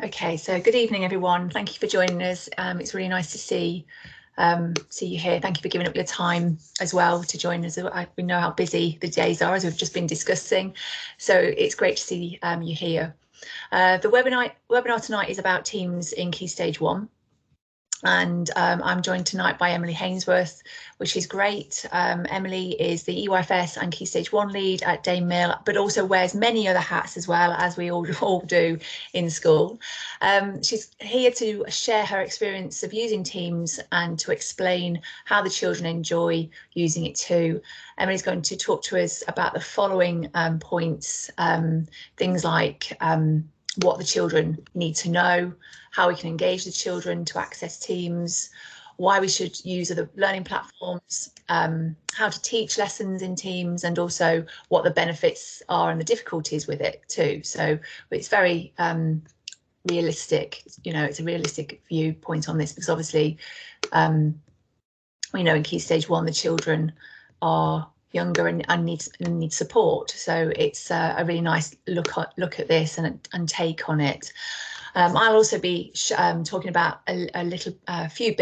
Okay, so good evening, everyone. Thank you for joining us. It's really nice to see you here. Thank you for giving up your time as well to join us. We know how busy the days are, as we've just been discussing. So it's great to see you here. The webinar tonight is about teams in Key Stage 1. And I'm joined tonight by Emily Hainsworth, which is great. Emily is the EYFS and Key Stage 1 lead at Danemill, but also wears many other hats as well, as we all do in school. She's here to share her experience of using Teams and to explain how the children enjoy using it too. Emily's going to talk to us about the following points, things like what the children need to know, how we can engage the children to access Teams, why we should use other learning platforms, how to teach lessons in Teams, and also what the benefits are and the difficulties with it too. So it's very realistic, it's a realistic viewpoint on this, because obviously we know in Key Stage 1 the children are younger and need support, so it's a really nice look at this and take on it. I'll also be talking about a few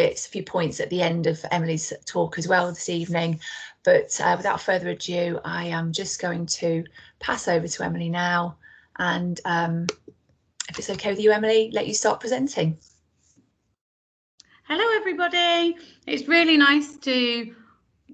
points at the end of Emily's talk as well this evening, but without further ado, I am just going to pass over to Emily now, and if it's okay with you, Emily, let you start presenting. Hello everybody, it's really nice to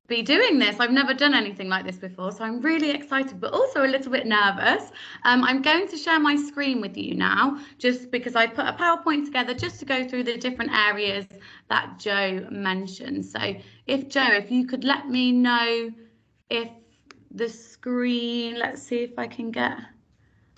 be doing this. I've never done anything like this before, so I'm really excited, but also a little bit nervous. I'm going to share my screen with you now, just because I put a PowerPoint together just to go through the different areas that Joe mentioned. So if you could let me know if the screen, let's see if I can get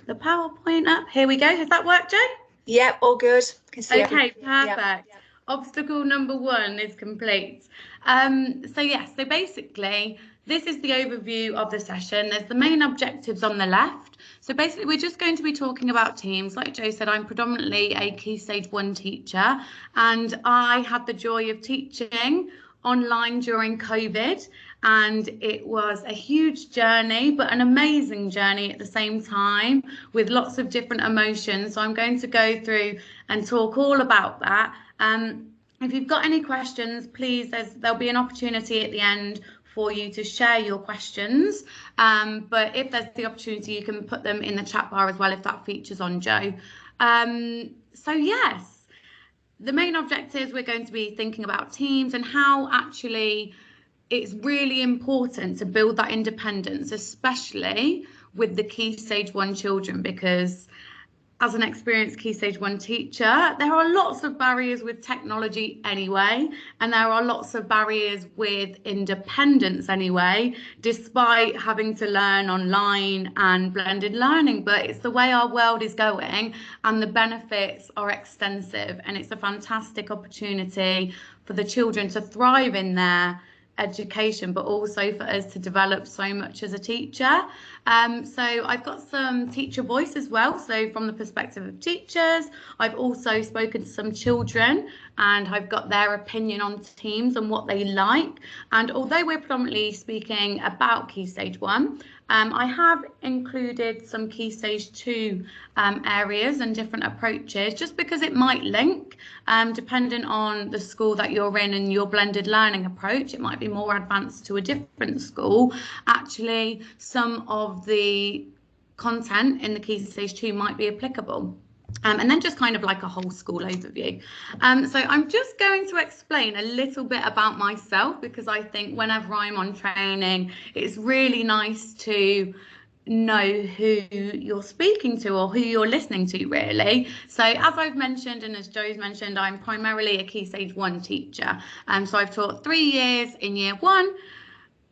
the PowerPoint up. Here we go. Has that worked, Joe? Yeah, all good. Can see okay, perfect. Yeah. Obstacle number 1 is complete. So basically, this is the overview of the session. There's the main objectives on the left. So basically, we're just going to be talking about Teams. Like Joe said, I'm predominantly a Key Stage 1 teacher, and I had the joy of teaching online during COVID, and it was a huge journey, but an amazing journey at the same time, with lots of different emotions. So I'm going to go through and talk all about that. If you've got any questions, please, there'll be an opportunity at the end for you to share your questions, but if there's the opportunity, you can put them in the chat bar as well if that features on Joe. So yes, the main objectives, we're going to be thinking about Teams and how actually it's really important to build that independence, especially with the Key Stage 1 children, because as an experienced Key Stage 1 teacher, there are lots of barriers with technology anyway, and there are lots of barriers with independence anyway, despite having to learn online and blended learning. But it's the way our world is going, and the benefits are extensive, and it's a fantastic opportunity for the children to thrive in their education, but also for us to develop so much as a teacher. So I've got some teacher voice as well. So from the perspective of teachers, I've also spoken to some children, and I've got their opinion on Teams and what they like. And although we're predominantly speaking about Key Stage 1, I have included some Key Stage 2 areas and different approaches, just because it might link, depending on the school that you're in and your blended learning approach. It might be more advanced to a different school. Actually, some of the content in the Key Stage 2 might be applicable. And then just kind of like a whole school overview. So I'm just going to explain a little bit about myself, because I think whenever I'm on training, it's really nice to know who you're speaking to or who you're listening to, really. So as I've mentioned, and as Joe's mentioned, I'm primarily a Key Stage 1 teacher. So I've taught 3 years in Year 1,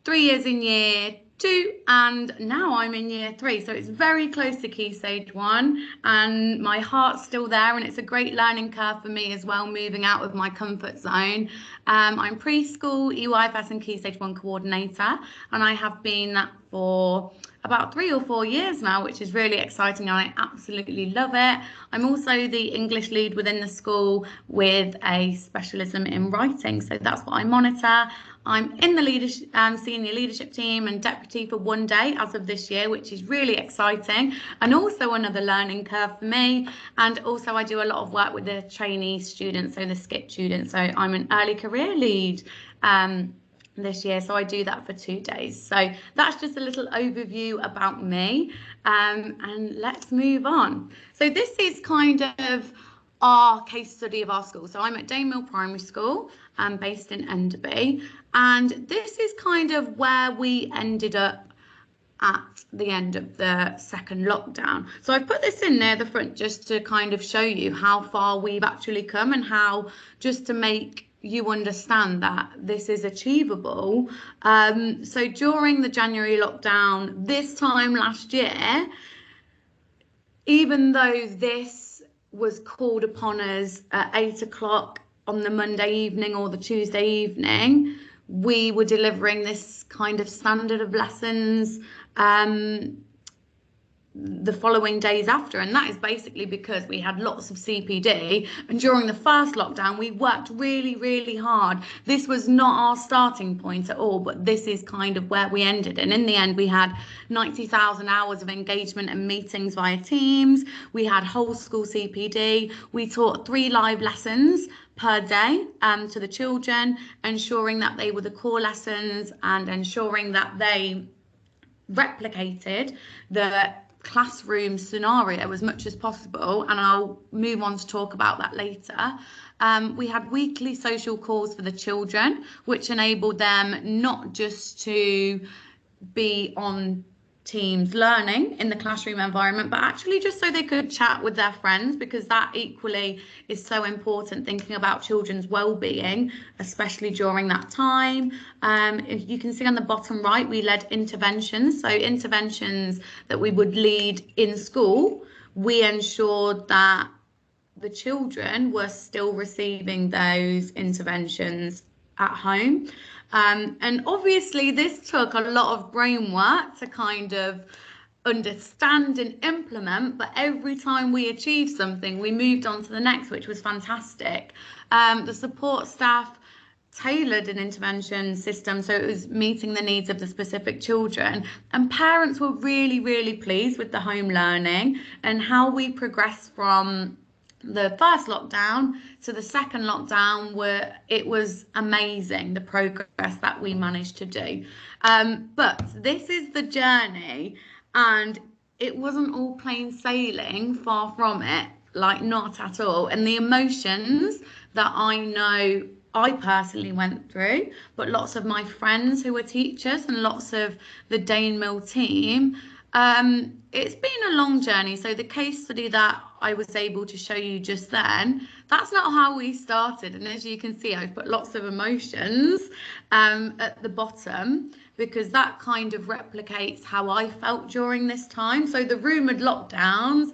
3 years in Year 2, and now I'm in Year 3, so it's very close to Key Stage 1, and my heart's still there, and it's a great learning curve for me as well, moving out of my comfort zone. I'm preschool, EYFS and Key Stage 1 coordinator, and I have been that for about 3 or 4 years now, which is really exciting, and I absolutely love it. I'm also the English lead within the school with a specialism in writing, so that's what I monitor. I'm in the senior leadership team and deputy for one day as of this year, which is really exciting, and also another learning curve for me. And also I do a lot of work with the trainee students, so the skip students. So I'm an early career lead this year, so I do that for 2 days. So that's just a little overview about me, and let's move on. So this is kind of our case study of our school. So I'm at Danemill Primary School, based in Enderby, and this is kind of where we ended up at the end of the second lockdown. So I've put this in near the front just to kind of show you how far we've actually come, and how, just to make you understand that this is achievable. So during the January lockdown this time last year, even though this was called upon us at 8 o'clock on the Monday evening or the Tuesday evening, we were delivering this kind of standard of lessons the following days after, and that is basically because we had lots of CPD, and during the first lockdown we worked really hard. This was not our starting point at all, but this is kind of where we ended, and in the end we had 90,000 hours of engagement and meetings via Teams. We had whole school CPD. We taught 3 live lessons per day to the children, ensuring that they were the core lessons and ensuring that they replicated the classroom scenario as much as possible, and I'll move on to talk about that later. We had weekly social calls for the children, which enabled them not just to be on Teams learning in the classroom environment, but actually just so they could chat with their friends, because that equally is so important, thinking about children's well-being, especially during that time. If you can see on the bottom right, we led interventions. So interventions that we would lead in school, we ensured that the children were still receiving those interventions at home. And obviously this took a lot of brain work to kind of understand and implement, but every time we achieved something, we moved on to the next, which was fantastic. The support staff tailored an intervention system, so it was meeting the needs of the specific children, and parents were really pleased with the home learning and how we progressed from the first lockdown to the second lockdown, where it was amazing, the progress that we managed to do. But this is the journey, and it wasn't all plain sailing, far from it, like not at all. And the emotions that I know I personally went through, but lots of my friends who were teachers and lots of the Danemill team, it's been a long journey. So the case study that I was able to show you just then, that's not how we started. And as you can see, I've put lots of emotions at the bottom, because that kind of replicates how I felt during this time. So the rumoured lockdowns,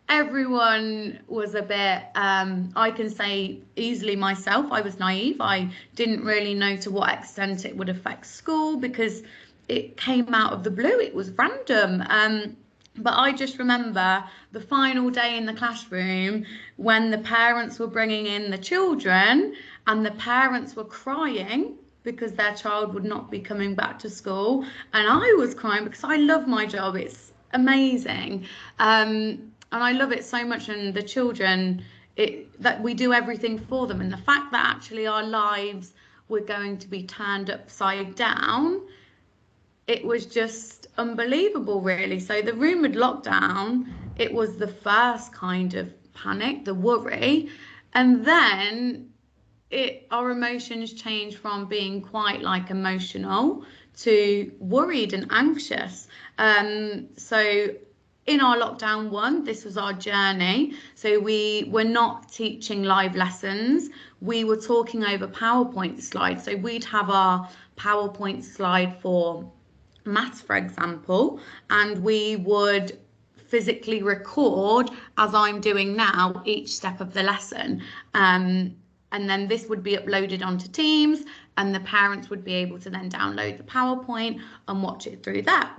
everyone was a bit, I can say easily myself, I was naive. I didn't really know to what extent it would affect school, because it came out of the blue, it was random. But I just remember the final day in the classroom when the parents were bringing in the children, and the parents were crying because their child would not be coming back to school. And I was crying because I love my job, it's amazing. And I love it so much, and the children, that we do everything for them, and the fact that actually our lives were going to be turned upside down, it was just unbelievable, really. So the rumoured lockdown, it was the first kind of panic, the worry, and then our emotions changed from being quite like emotional to worried and anxious. So in our lockdown 1, this was our journey. So we were not teaching live lessons. We were talking over PowerPoint slides. So we'd have our PowerPoint slide for maths, for example, and we would physically record, as I'm doing now, each step of the lesson. And then this would be uploaded onto Teams, and the parents would be able to then download the PowerPoint and watch it through that.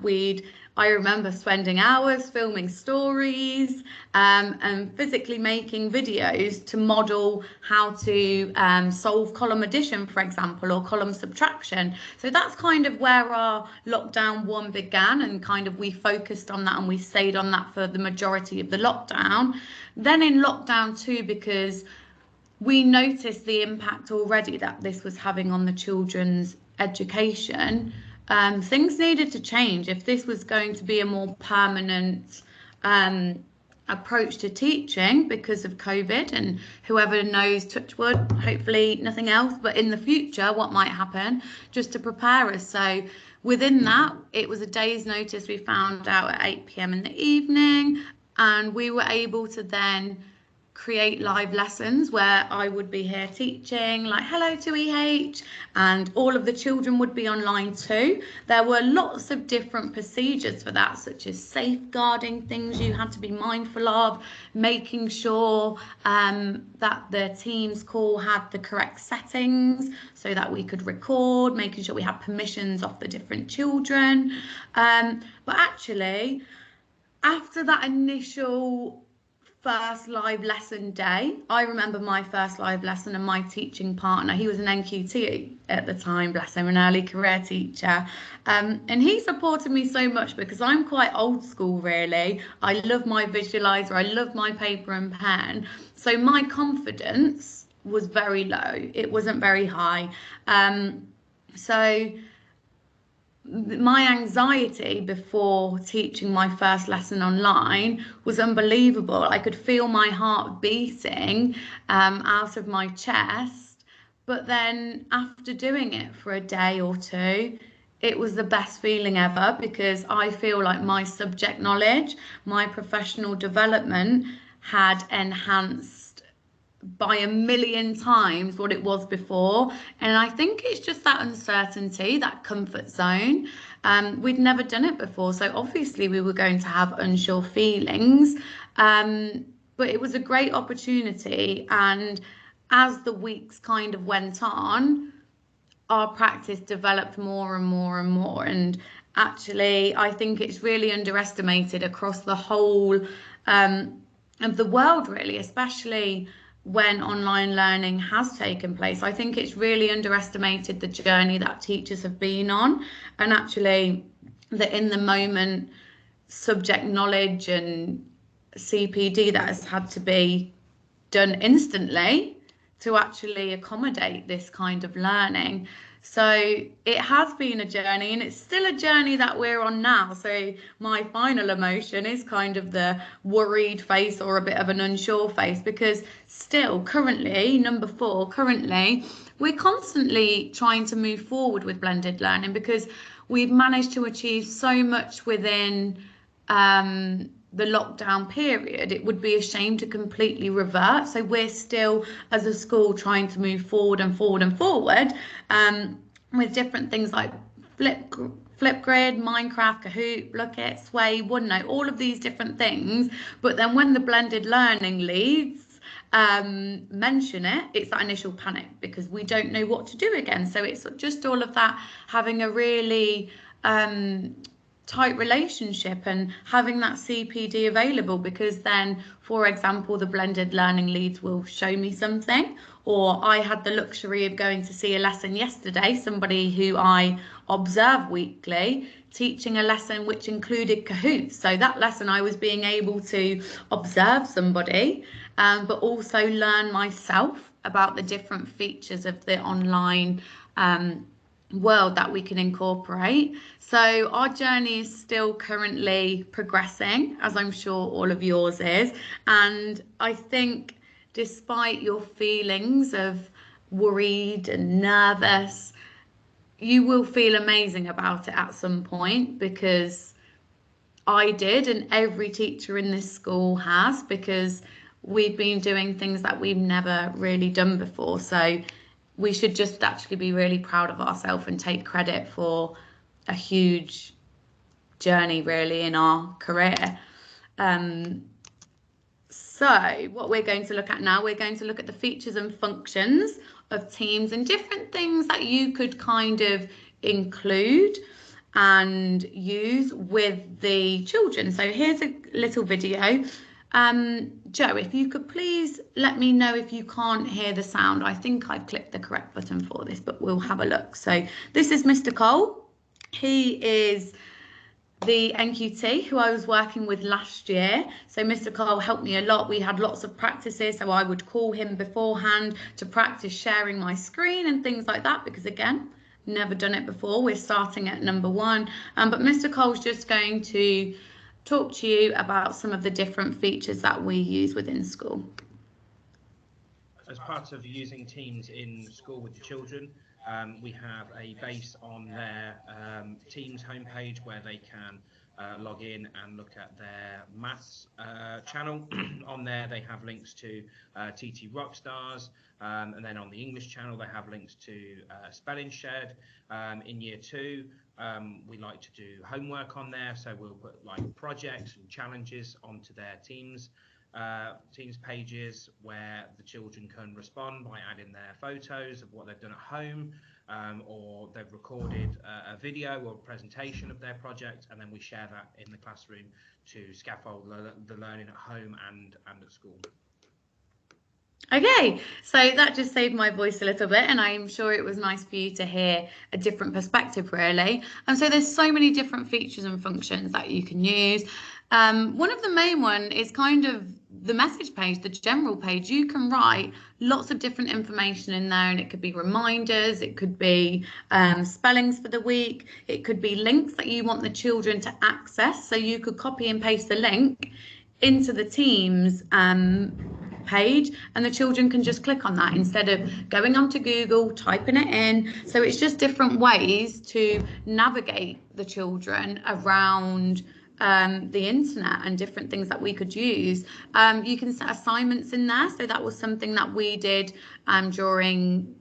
I remember spending hours filming stories and physically making videos to model how to solve column addition, for example, or column subtraction. So that's kind of where our lockdown 1 began, and kind of we focused on that and we stayed on that for the majority of the lockdown. Then in lockdown 2, because we noticed the impact already that this was having on the children's education, things needed to change. If this was going to be a more permanent approach to teaching because of COVID, and whoever knows, touch wood, hopefully nothing else, but in the future, what might happen, just to prepare us. So within that, it was a day's notice. We found out at 8 p.m. in the evening, and we were able to then create live lessons where I would be here teaching, like hello to EH, and all of the children would be online too. There were lots of different procedures for that, such as safeguarding things you had to be mindful of, making sure that the Teams call had the correct settings so that we could record, making sure we had permissions off the different children. But actually, after that initial first live lesson day, I remember my first live lesson, and my teaching partner, he was an NQT at the time, bless him, an early career teacher, and he supported me so much because I'm quite old school really. I love my visualizer, I love my paper and pen, so my confidence was very low, it wasn't very high. So my anxiety before teaching my first lesson online was unbelievable. I could feel my heart beating out of my chest. But then after doing it for a day or two, it was the best feeling ever, because I feel like my subject knowledge, my professional development had enhanced by 1,000,000 times what it was before. And I think it's just that uncertainty, that comfort zone. We'd never done it before, so obviously we were going to have unsure feelings, but it was a great opportunity. And as the weeks kind of went on, our practice developed more and more and more. And actually, I think it's really underestimated across the whole of the world, really, especially when online learning has taken place. I think it's really underestimated the journey that teachers have been on, and actually the in the moment subject knowledge and CPD that has had to be done instantly to actually accommodate this kind of learning. So it has been a journey, and it's still a journey that we're on now. So my final emotion is kind of the worried face, or a bit of an unsure face, because still currently, number 4, currently, we're constantly trying to move forward with blended learning, because we've managed to achieve so much within the lockdown period. It would be a shame to completely revert. So we're still, as a school, trying to move forward and forward and forward with different things like Flipgrid, Minecraft, Kahoot, Blockit, Sway, OneNote, all of these different things. But then when the blended learning leads mention it, it's that initial panic, because we don't know what to do again. So it's just all of that, having a really tight relationship and having that CPD available, because then, for example, the blended learning leads will show me something, or I had the luxury of going to see a lesson yesterday, somebody who I observe weekly teaching a lesson which included Kahoot. So that lesson I was being able to observe somebody, but also learn myself about the different features of the online world that we can incorporate. So our journey is still currently progressing, as I'm sure all of yours is. And I think despite your feelings of worried and nervous, you will feel amazing about it at some point, because I did, and every teacher in this school has, because we've been doing things that we've never really done before. So we should just actually be really proud of ourselves and take credit for a huge journey really in our career. So what we're going to look at now, we're going to look at the features and functions of teams and different things that you could kind of include and use with the children. So here's a little video. Joe, if you could please let me know if you can't hear the sound. I think I've clicked the correct button for this, but we'll have a look. So this is Mr. Cole. He is the NQT who I was working with last year. So Mr. Cole helped me a lot. We had lots of practices, so I would call him beforehand to practice sharing my screen and things like that, because again, never done it before. We're starting at number 1, but Mr. Cole's just going to talk to you about some of the different features that we use within school. As part of using Teams in school with the children, we have a base on their Teams homepage where they can log in and look at their maths channel. On there they have links to TT Rockstars, and then on the English channel they have links to Spelling Shed. In year 2 we like to do homework on there, so we'll put like projects and challenges onto their Teams pages where the children can respond by adding their photos of what they've done at home, or they've recorded a video or presentation of their project, and then we share that in the classroom to scaffold the learning at home and at school. Okay, so that just saved my voice a little bit, and I'm sure it was nice for you to hear a different perspective, really. And so there's so many different features and functions that you can use. One of the main one is kind of the message page, the general page. You can write lots of different information in there, and it could be reminders, it could be spellings for the week, it could be links that you want the children to access. So you could copy and paste the link into the Teams page, and the children can just click on that instead of going onto Google, typing it in. So it's just different ways to navigate the children around the internet and different things that we could use. You can set assignments in there. So that was something that we did during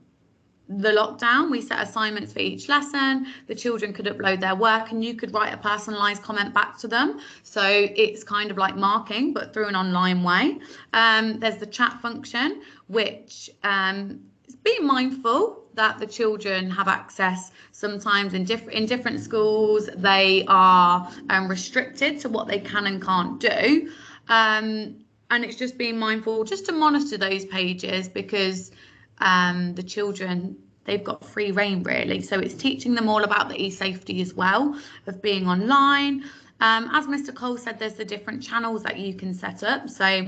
the lockdown. We set assignments for each lesson. The children could upload their work, and you could write a personalized comment back to them. So it's kind of like marking, but through an online way. There's the chat function, which is being mindful that the children have access. Sometimes in different schools, they are restricted to what they can and can't do. And it's just being mindful just to monitor those pages, because the children, they've got free reign, really. So it's teaching them all about the e-safety as well of being online. As Mr. Cole said, there's the different channels that you can set up. So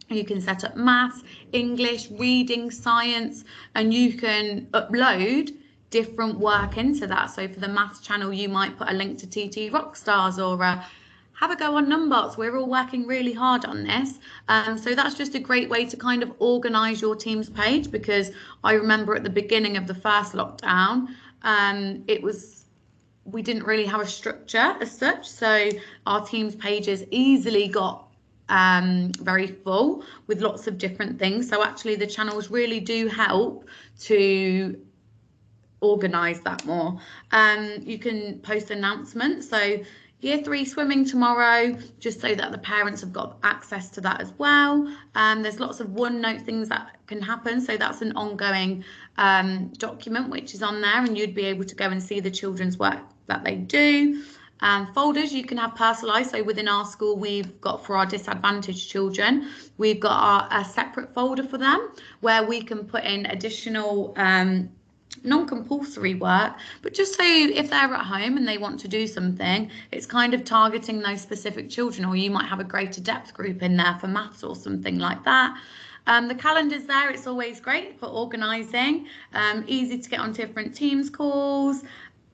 you can set up maths, English, reading, science, and you can upload different work into that. So for the maths channel, you might put a link to TT Rockstars, or have a go on Numbots. We're all working really hard on this. So that's just a great way to kind of organise your Teams page, because I remember at the beginning of the first lockdown, we didn't really have a structure as such. So our Teams pages easily got very full with lots of different things. So actually the channels really do help to organise that more. You can post announcements. So Year 3 swimming tomorrow, just so that the parents have got access to that as well. There's lots of OneNote things that can happen. So that's an ongoing document which is on there, and you'd be able to go and see the children's work that they do. Folders you can have personalised. So within our school, we've got, for our disadvantaged children, we've got a separate folder for them where we can put in additional non-compulsory work, but just so if they're at home and they want to do something, it's kind of targeting those specific children. Or you might have a greater depth group in there for maths or something like that. The calendar's there. It's always great for organising, easy to get on different Teams calls.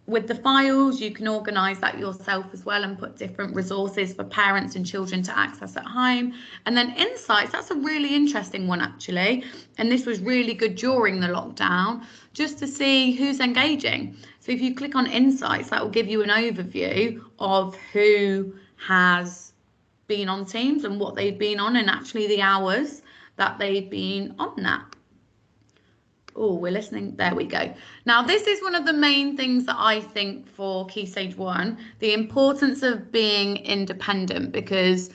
With the files, you can organise that yourself as well and put different resources for parents and children to access at home. And then insights, that's a really interesting one actually. And this was really good during the lockdown, just to see who's engaging. So if you click on insights, that will give you an overview of who has been on Teams and what they've been on, and actually the hours that they've been on that. Oh, we're listening. There we go. Now, this is one of the main things that I think for Key Stage 1, the importance of being independent, because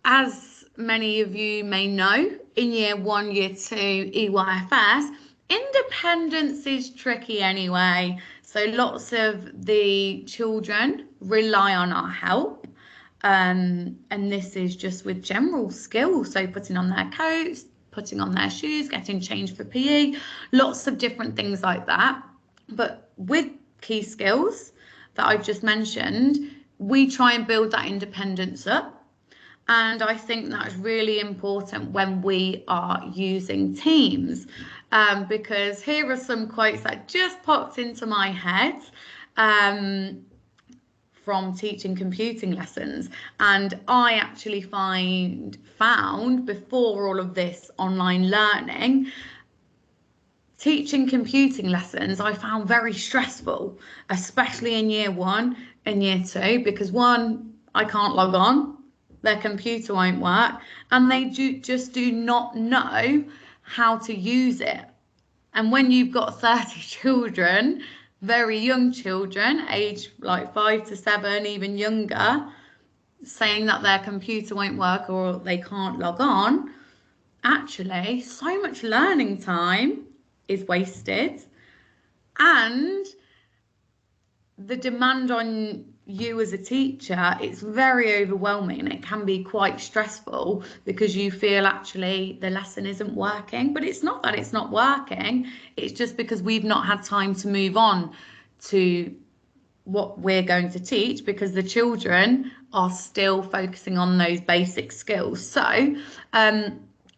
as many of you may know, in Year 1, Year 2, EYFS, Independence is tricky anyway. So lots of the children rely on our help. And this is just with general skills. So putting on their coats, putting on their shoes, getting changed for PE, lots of different things like that. But with key skills that I've just mentioned, we try and build that independence up. And I think that's really important when we are using teams, because here are some quotes that just popped into my head from teaching computing lessons. And I actually found before all of this online learning, teaching computing lessons I found very stressful, especially in year 1 and year 2, because one, I can't log on, their computer won't work, and they just do not know how to use it. And when you've got 30 children, very young children, aged like 5 to 7, even younger, saying that their computer won't work or they can't log on, actually so much learning time is wasted, and the demand on you as a teacher, it's very overwhelming. It can be quite stressful because you feel actually the lesson isn't working, but it's not that it's not working, it's just because we've not had time to move on to what we're going to teach, because the children are still focusing on those basic skills. So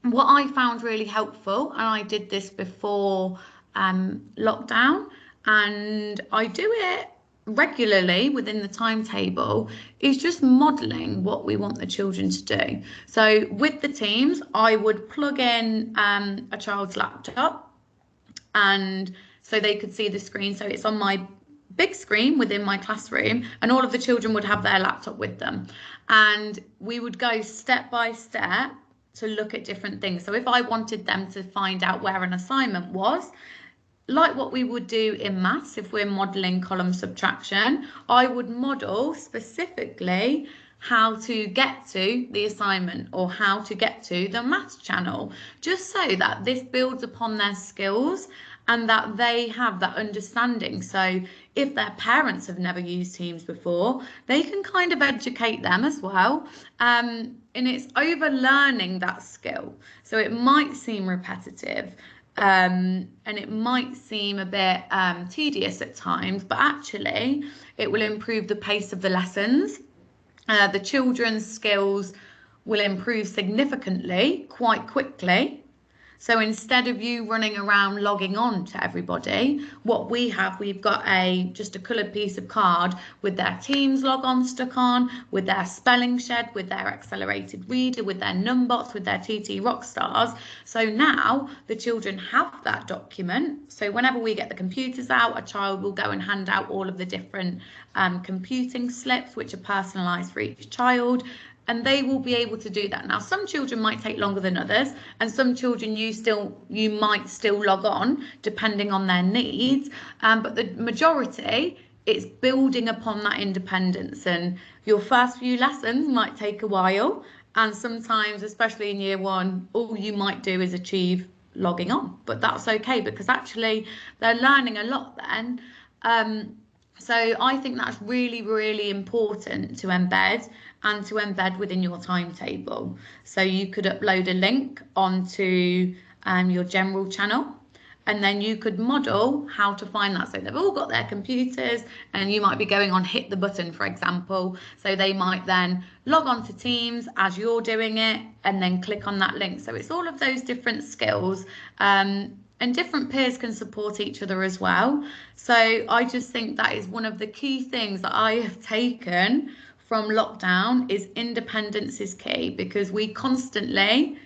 what I found really helpful, and I did this before lockdown, and I do it regularly within the timetable, is just modelling what we want the children to do. So with the teams, I would plug in a child's laptop, and so they could see the screen. So it's on my big screen within my classroom, and all of the children would have their laptop with them, and we would go step by step to look at different things. So if I wanted them to find out where an assignment was, like what we would do in maths, if we're modelling column subtraction, I would model specifically how to get to the assignment or how to get to the maths channel, just so that this builds upon their skills and that they have that understanding. So if their parents have never used Teams before, they can kind of educate them as well. And it's over learning that skill. So it might seem repetitive, and it might seem a bit tedious at times, but actually it will improve the pace of the lessons. The children's skills will improve significantly quite quickly. So instead of you running around logging on to everybody, what we've got just a coloured piece of card with their Teams log on stuck on, with their spelling shed, with their accelerated reader, with their numbots, with their TT Rockstars. So now the children have that document. So whenever we get the computers out, a child will go and hand out all of the different computing slips, which are personalised for each child. And they will be able to do that. Now, some children might take longer than others, and some children you might still log on depending on their needs. But the majority, it's building upon that independence, and your first few lessons might take a while. And sometimes, especially in year 1, all you might do is achieve logging on, but that's okay, because actually they're learning a lot then. So I think that's really, really important to embed within your timetable. So you could upload a link onto your general channel, and then you could model how to find that. So they've all got their computers, and you might be going on hit the button, for example. So they might then log on to Teams as you're doing it and then click on that link. So it's all of those different skills. And different peers can support each other as well. So I just think that is one of the key things that I have taken from lockdown, is independence is key, because we constantly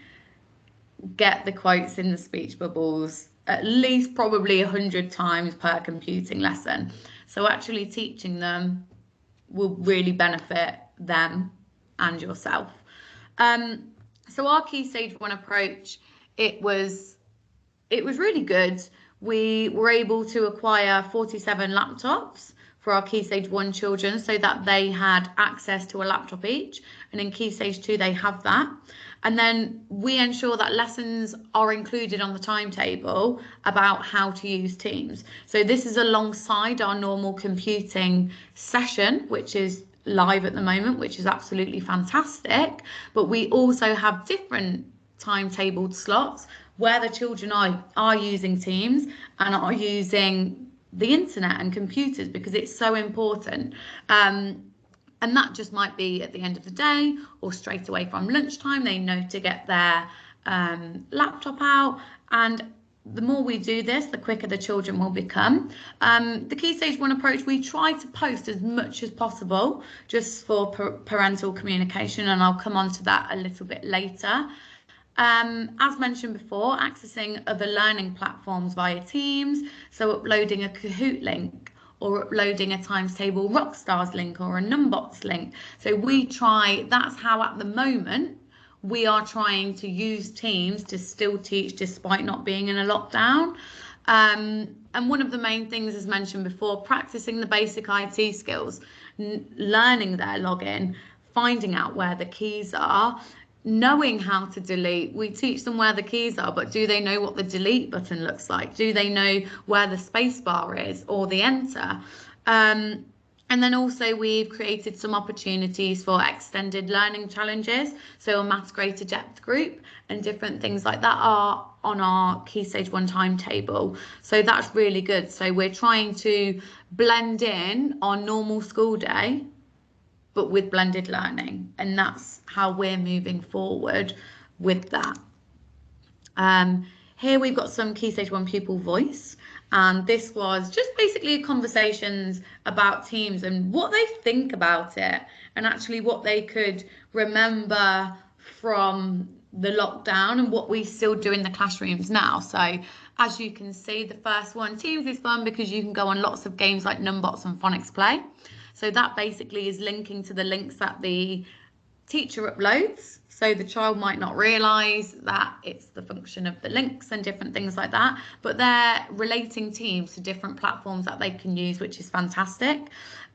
get the quotes in the speech bubbles at least probably 100 times per computing lesson. So actually teaching them will really benefit them and yourself. So our Key Stage 1 approach, it was really good. We were able to acquire 47 laptops for our Key Stage 1 children, so that they had access to a laptop each, and in Key Stage 2 they have that. And then we ensure that lessons are included on the timetable about how to use Teams. So this is alongside our normal computing session, which is live at the moment, which is absolutely fantastic. But we also have different timetabled slots where the children are using Teams and are using the internet and computers, because it's so important. And that just might be at the end of the day or straight away from lunchtime. They know to get their laptop out. And the more we do this, the quicker the children will become. The Key Stage 1 approach, we try to post as much as possible just for parental communication, and I'll come on to that a little bit later. As mentioned before, accessing other learning platforms via Teams, so uploading a Kahoot link or uploading a Times Table Rockstars link or a Numbots link. So that's how at the moment we are trying to use Teams to still teach despite not being in a lockdown. And one of the main things, as mentioned before, practicing the basic IT skills, learning their login, finding out where the keys are, knowing how to delete. We teach them where the keys are, but do they know what the delete button looks like? Do they know where the space bar is or the enter? And then also we've created some opportunities for extended learning challenges. So a maths greater depth group and different things like that are on our Key Stage 1 timetable. So that's really good. So we're trying to blend in our normal school day, but with blended learning, and that's how we're moving forward with that. Here we've got some Key Stage 1 pupil voice, and this was just basically conversations about Teams and what they think about it, and actually what they could remember from the lockdown and what we still do in the classrooms now. So as you can see, the first one, Teams is fun because you can go on lots of games like Numbots and Phonics Play. So that basically is linking to the links that the teacher uploads. So the child might not realise that it's the function of the links and different things like that, but they're relating Teams to different platforms that they can use, which is fantastic.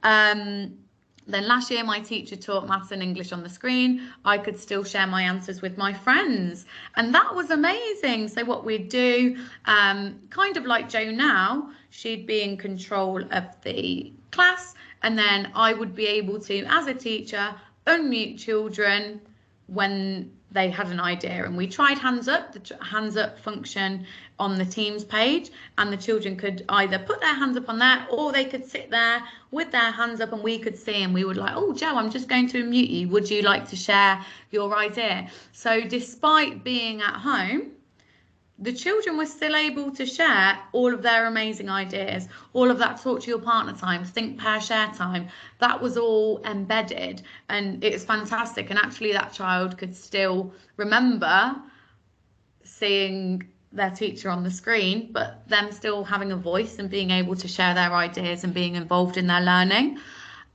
Then last year, my teacher taught maths and English on the screen. I could still share my answers with my friends, and that was amazing. So what we'd do, kind of like Jo now, she'd be in control of the class, and then I would be able to, as a teacher, unmute children when they had an idea. And we tried hands up, the hands up function on the Teams page, and the children could either put their hands up on there or they could sit there with their hands up and we could see, and we would like, oh, Jo, I'm just going to unmute you. Would you like to share your idea? So despite being at home, the children were still able to share all of their amazing ideas, all of that talk to your partner time, think, pair, share time. That was all embedded, and it's fantastic. And actually that child could still remember seeing their teacher on the screen, but them still having a voice and being able to share their ideas and being involved in their learning.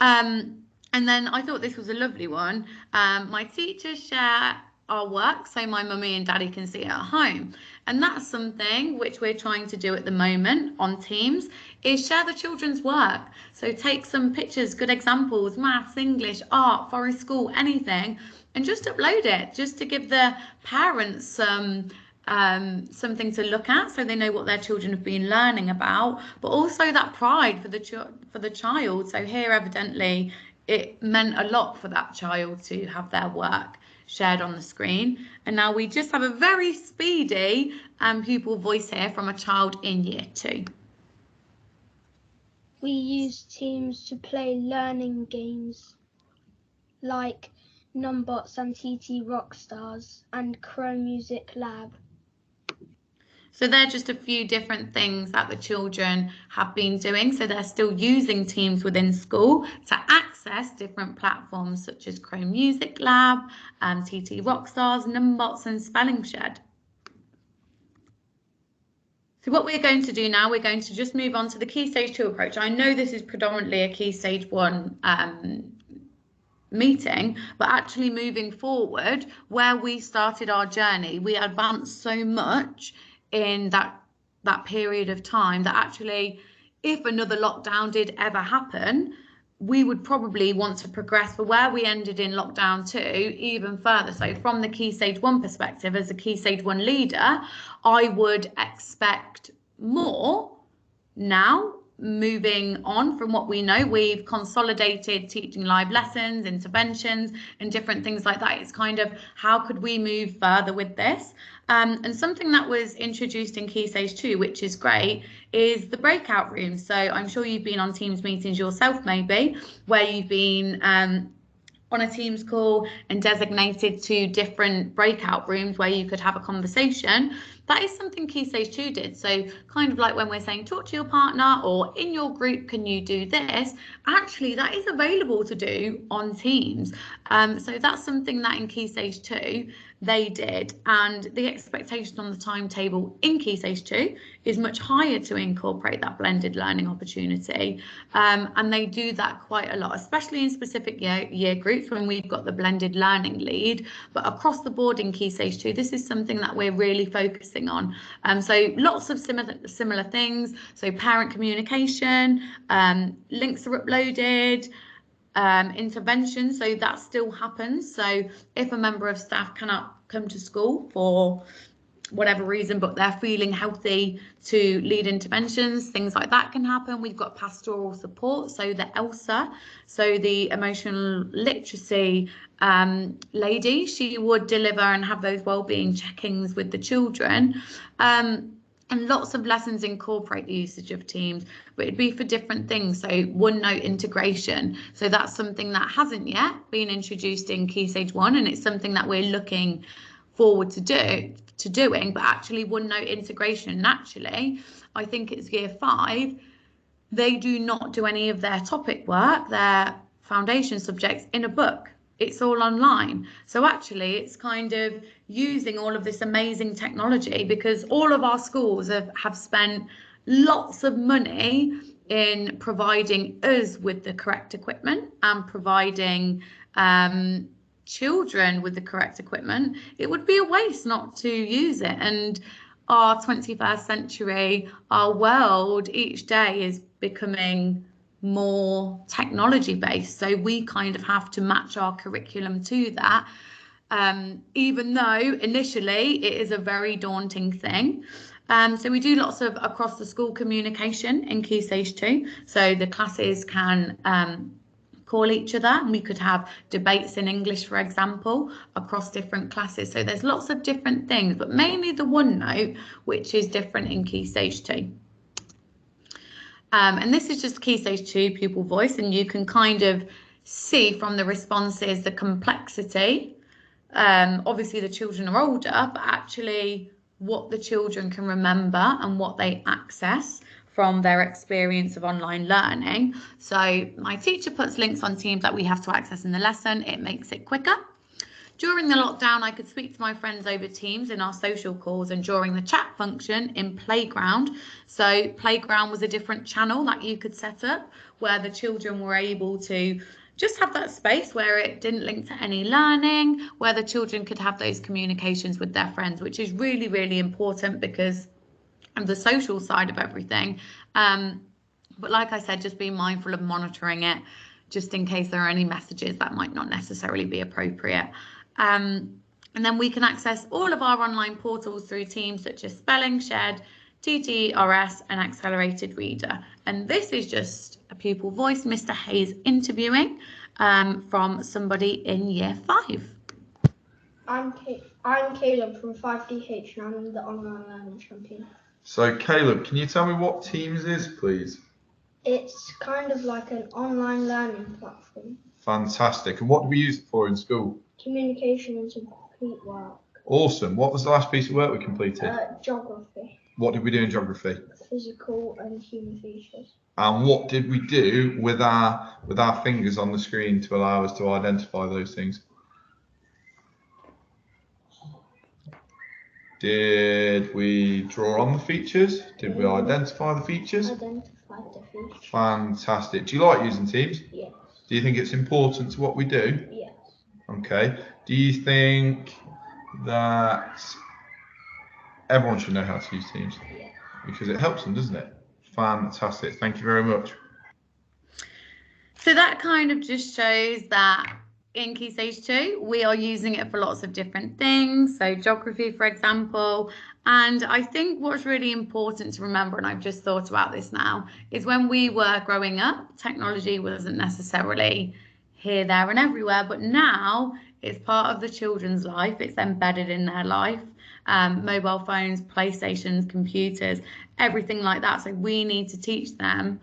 And then I thought this was a lovely one. My teachers share our work so my mummy and daddy can see it at home, and that's something which we're trying to do at the moment on Teams, is share the children's work. So take some pictures, good examples, maths, English, art, forest school, anything, and just upload it, just to give the parents something to look at so they know what their children have been learning about, but also that pride for the child. So here evidently it meant a lot for that child to have their work shared on the screen. And now we just have a very speedy pupil voice here from a child in year 2. We use Teams to play learning games like Numbots and TT Rockstars and Crow Music Lab. So they're just a few different things that the children have been doing. So they're still using Teams within school to access different platforms such as Crow Music Lab, TT Rockstars, Numbots and Spelling Shed. So what we're going to do now, we're going to just move on to the Key Stage 2 approach. I know this is predominantly a Key Stage 1 meeting, but actually moving forward, where we started our journey, we advanced so much in that period of time that actually, if another lockdown did ever happen, we would probably want to progress for where we ended in lockdown 2 even further. So from the Key Stage 1 perspective, as a Key Stage 1 leader, I would expect more now. Moving on from what we know, we've consolidated teaching live lessons, interventions, and different things like that. It's kind of, how could we move further with this? And something that was introduced in Key Stage 2, which is great, is the breakout rooms. So I'm sure you've been on Teams meetings yourself, maybe, where you've been on a Teams call and designated to different breakout rooms where you could have a conversation. That is something Key Stage 2 did. So kind of like when we're saying talk to your partner, or in your group, can you do this? Actually, that is available to do on Teams. So that's something that in Key Stage 2 they did, and the expectation on the timetable in Key Stage 2 is much higher to incorporate that blended learning opportunity, and they do that quite a lot, especially in specific year groups when we've got the blended learning lead. But across the board in Key Stage 2, this is something that we're really focusing on. So lots of similar things. So parent communication, links are uploaded, intervention, so that still happens. So if a member of staff cannot come to school for whatever reason, but they're feeling healthy to lead interventions, things like that can happen. We've got pastoral support, so the ELSA, so the emotional literacy lady, she would deliver and have those wellbeing check-ins with the children. And lots of lessons incorporate the usage of Teams, but it'd be for different things. So OneNote integration. So that's something that hasn't yet been introduced in Key Stage 1, and it's something that we're looking forward to doing. But actually OneNote integration, naturally, I think it's year 5, they do not do any of their topic work, their foundation subjects, in a book. It's all online. So actually it's kind of using all of this amazing technology, because all of our schools have spent lots of money in providing us with the correct equipment and providing children with the correct equipment. It would be a waste not to use it. And our 21st century, our world each day is becoming more technology based, so we kind of have to match our curriculum to that, even though initially it is a very daunting thing. So we do lots of across the school communication in Key Stage 2, so the classes can call each other, and we could have debates in English, for example, across different classes. So there's lots of different things, but mainly the OneNote, which is different in Key Stage 2. And this is just Key Stage 2 pupil voice, and you can kind of see from the responses the complexity. Obviously the children are older, but actually what the children can remember and what they access from their experience of online learning. So my teacher puts links on Teams that we have to access in the lesson. It makes it quicker. During the lockdown, I could speak to my friends over Teams in our social calls and during the chat function in Playground. So Playground was a different channel that you could set up where the children were able to just have that space where it didn't link to any learning, where the children could have those communications with their friends, which is really, really important because of the social side of everything. But like I said, just be mindful of monitoring it just in case there are any messages that might not necessarily be appropriate. And then we can access all of our online portals through Teams, such as Spelling, Shared, TTRS and Accelerated Reader. And this is just a pupil voice, Mr. Hayes interviewing from somebody in year 5. I'm Caleb from 5DH and I'm the online learning champion. So Caleb, can you tell me what Teams is, please? It's kind of like an online learning platform. Fantastic. And what do we use it for in school? Communication and some complete work. Awesome. What was the last piece of work we completed? Geography. What did we do in geography? Physical and human features. And what did we do with our fingers on the screen to allow us to identify those things? Did we draw on the features? Did we identify the features? Identify the features. Fantastic. Do you like using Teams? Yes. Do you think it's important to what we do? Yes. Okay. Do you think that everyone should know how to use Teams? Yes. Because it helps them, doesn't it? Fantastic. Thank you very much. So that kind of just shows that in Key Stage 2, we are using it for lots of different things. So geography, for example. And I think what's really important to remember, and I've just thought about this now, is when we were growing up, technology wasn't necessarily here, there and everywhere. But now it's part of the children's life. It's embedded in their life. Mobile phones, PlayStations, computers, everything like that. So we need to teach them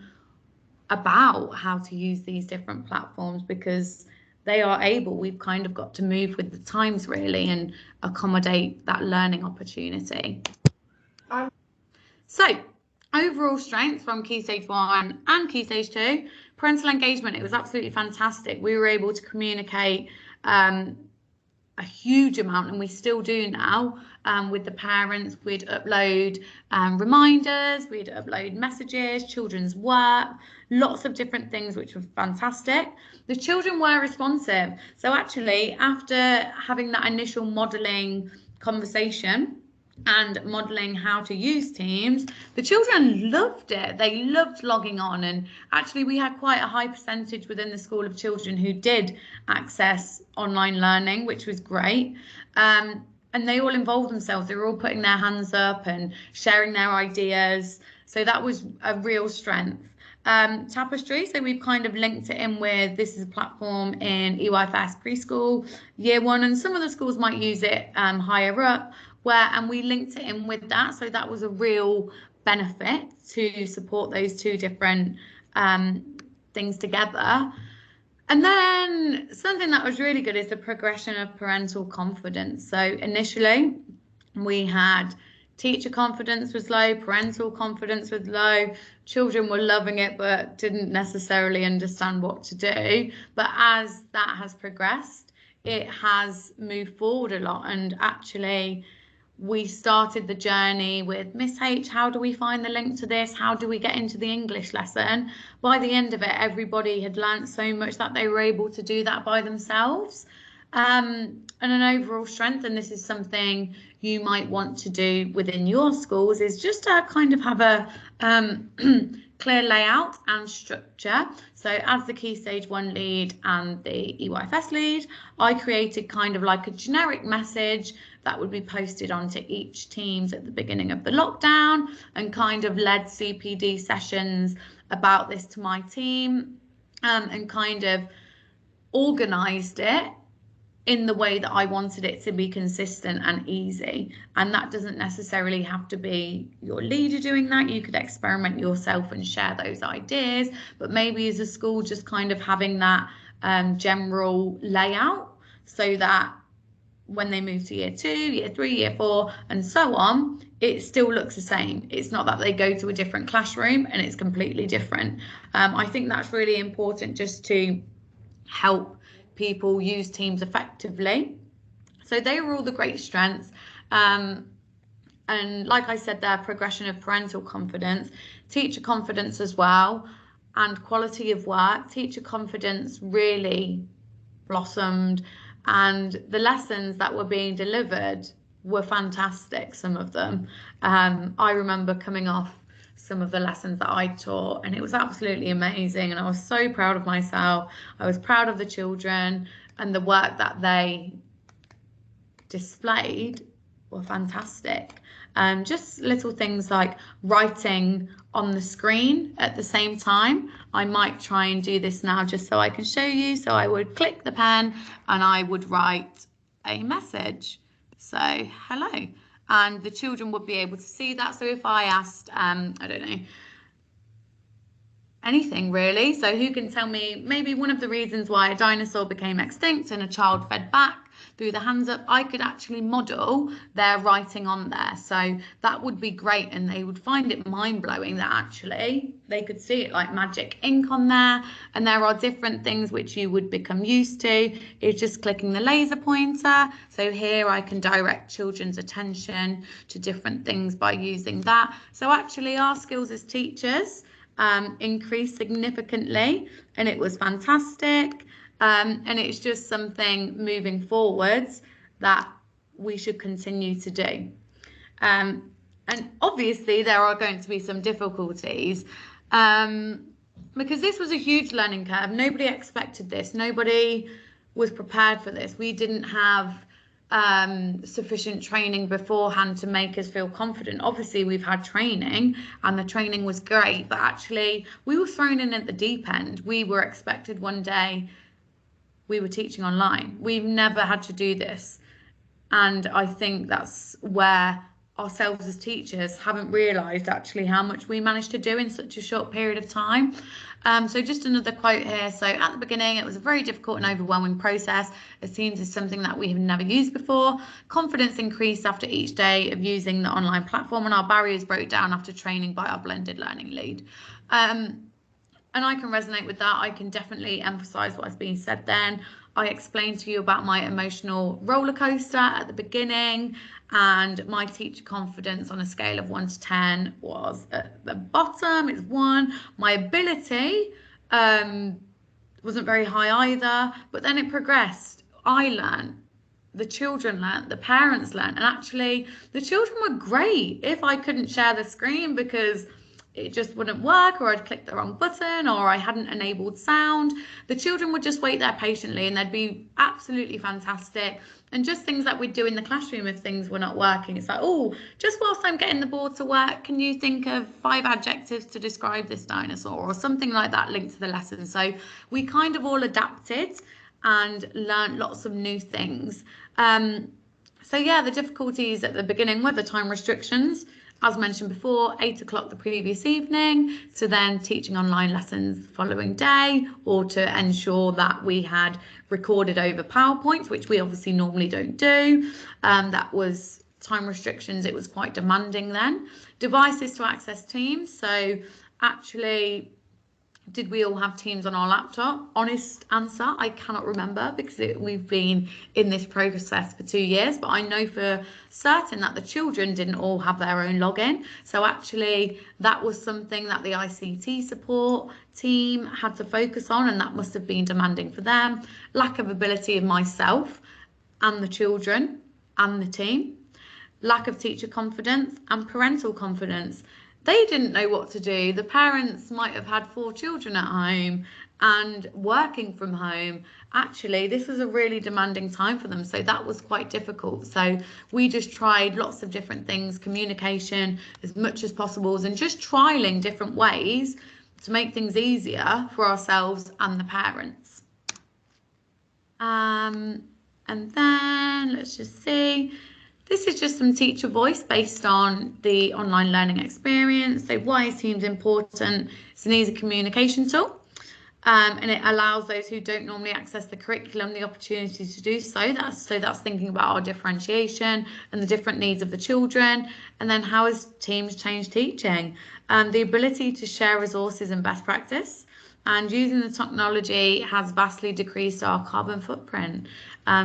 about how to use these different platforms, because they are able, we've kind of got to move with the times really and accommodate that learning opportunity. So overall strengths from Key Stage 1 and Key Stage 2, parental engagement, it was absolutely fantastic. We were able to communicate a huge amount, and we still do now, with the parents. We'd upload reminders, we'd upload messages, children's work, lots of different things, which was fantastic. The children were responsive. So actually, after having that initial modelling conversation and modelling how to use Teams, the children loved it. They loved logging on, and actually we had quite a high percentage within the school of children who did access online learning, which was great. And they all involved themselves. They were all putting their hands up and sharing their ideas. So that was a real strength. Tapestry, so we've kind of linked it in with, this is a platform in EYFS preschool, year 1, and some of the schools might use it higher up, and we linked it in with that. So that was a real benefit to support those two different things together. And then something that was really good is the progression of parental confidence. So initially we had teacher confidence was low, parental confidence was low, children were loving it but didn't necessarily understand what to do. But as that has progressed, it has moved forward a lot, and actually we started the journey with Miss H, how do we find the link to this? How do we get into the English lesson? By the end of it, everybody had learnt so much that they were able to do that by themselves. And an overall strength, and this is something you might want to do within your schools, is just to kind of have a clear layout and structure. So as the Key Stage 1 lead and the EYFS lead, I created kind of like a generic message that would be posted onto each teams at the beginning of the lockdown, and kind of led CPD sessions about this to my team, and kind of organised it in the way that I wanted it to be consistent and easy. And that doesn't necessarily have to be your leader doing that. You could experiment yourself and share those ideas, but maybe as a school just kind of having that general layout, so that when they move to year 2, year 3, year 4 and so on, it still looks the same. It's not that they go to a different classroom and it's completely different. I think that's really important just to help people use Teams effectively. So they were all the great strengths. And like I said there, progression of parental confidence, teacher confidence as well, and quality of work. Teacher confidence really blossomed, and the lessons that were being delivered were fantastic, some of them. I remember coming off some of the lessons that I taught, and it was absolutely amazing, and I was so proud of myself. I was proud of the children, and the work that they displayed were fantastic. Just little things like writing on the screen at the same time. I might try and do this now just so I can show you. So I would click the pen and I would write a message. So hello, and the children would be able to see that. So if I asked, I don't know, anything really. So who can tell me maybe one of the reasons why a dinosaur became extinct and a child fed back through the hands up, I could actually model their writing on there. So that would be great, and they would find it mind-blowing that actually they could see it like magic ink on there. And there are different things which you would become used to. It's just clicking the laser pointer. So here I can direct children's attention to different things by using that. So actually our skills as teachers increased significantly, and it was fantastic. And it's just something moving forwards that we should continue to do. And obviously there are going to be some difficulties. because this was a huge learning curve. Nobody expected this. Nobody was prepared for this. We didn't have sufficient training beforehand to make us feel confident. Obviously, we've had training and the training was great, but actually we were thrown in at the deep end. We were expected one day we were teaching online. We've never had to do this. And I think that's where ourselves as teachers haven't realised actually how much we managed to do in such a short period of time. So just another quote here. So at the beginning, it was a very difficult and overwhelming process. It seems is something that we have never used before. Confidence increased after each day of using the online platform, and our barriers broke down after training by our blended learning lead. And I can resonate with that. I can definitely emphasize what's being said then. I explained to you about my emotional roller coaster at the beginning, and my teacher confidence on a scale of 1 to 10 was at the bottom. It's 1. My ability wasn't very high either, but then it progressed. I learned, the children learned, the parents learned, and actually the children were great. If I couldn't share the screen because it just wouldn't work, or I'd clicked the wrong button, or I hadn't enabled sound, the children would just wait there patiently and they'd be absolutely fantastic. And just things that we'd do in the classroom if things were not working, it's like, oh, just whilst I'm getting the board to work, can you think of 5 adjectives to describe this dinosaur, or something like that linked to the lesson. So we kind of all adapted and learned lots of new things. So yeah, the difficulties at the beginning were the time restrictions. As mentioned before, 8 o'clock the previous evening, so then teaching online lessons the following day, or to ensure that we had recorded over PowerPoints, which we obviously normally don't do. That was time restrictions. It was quite demanding then. Devices to access Teams. So actually, did we all have Teams on our laptop? Honest answer, I cannot remember, because we've been in this process for 2 years, but I know for certain that the children didn't all have their own login. So actually that was something that the ICT support team had to focus on, and that must have been demanding for them. Lack of ability of myself and the children and the team. Lack of teacher confidence and parental confidence. They didn't know what to do. The parents might have had 4 children at home and working from home. Actually, this was a really demanding time for them, so that was quite difficult. So we just tried lots of different things, communication as much as possible, and just trialing different ways to make things easier for ourselves and the parents. And then let's just see. This is just some teacher voice based on the online learning experience. So why is Teams important? It's an easy communication tool, and it allows those who don't normally access the curriculum the opportunity to do so. That's thinking about our differentiation and the different needs of the children. And then how has Teams changed teaching? The ability to share resources and best practice. And using the technology has vastly decreased our carbon footprint.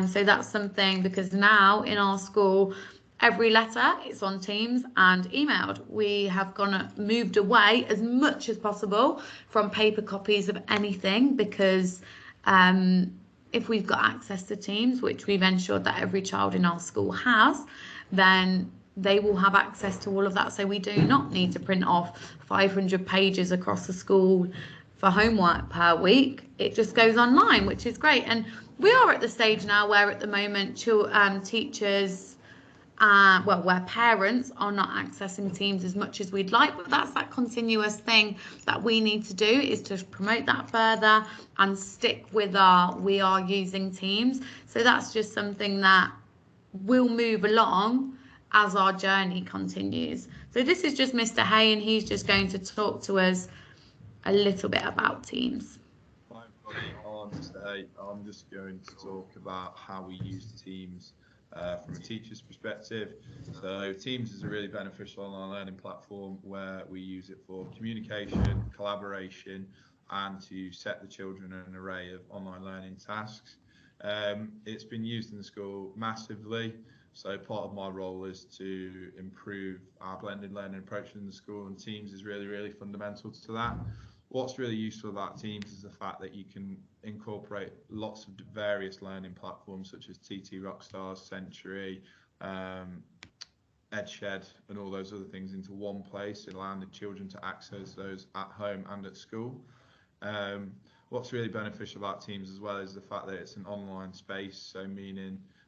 So that's something, because now in our school, every letter is on Teams and emailed. We have moved away as much as possible from paper copies of anything, because if we've got access to Teams, which we've ensured that every child in our school has, then they will have access to all of that. So we do not need to print off 500 pages across the school for homework per week. It just goes online, which is great. And we are at the stage now where at the moment teachers, where parents are not accessing Teams as much as we'd like, but that's that continuous thing that we need to do, is to promote that further and stick with we are using Teams. So that's just something that will move along as our journey continues. So this is just Mr. Hay, and he's just going to talk to us a little bit about Teams. Hi everybody, I'm today. I'm just going to talk about how we use Teams from a teacher's perspective. So Teams is a really beneficial online learning platform where we use it for communication, collaboration, and to set the children an array of online learning tasks. It's been used in the school massively. So part of my role is to improve our blended learning approach in the school, and Teams is really, really fundamental to that. What's really useful about Teams is the fact that you can incorporate lots of various learning platforms such as TT Rockstars, Century, EdShed, and all those other things into one place, allowing the children to access those at home and at school. What's really beneficial about Teams as well is the fact that it's an online space, so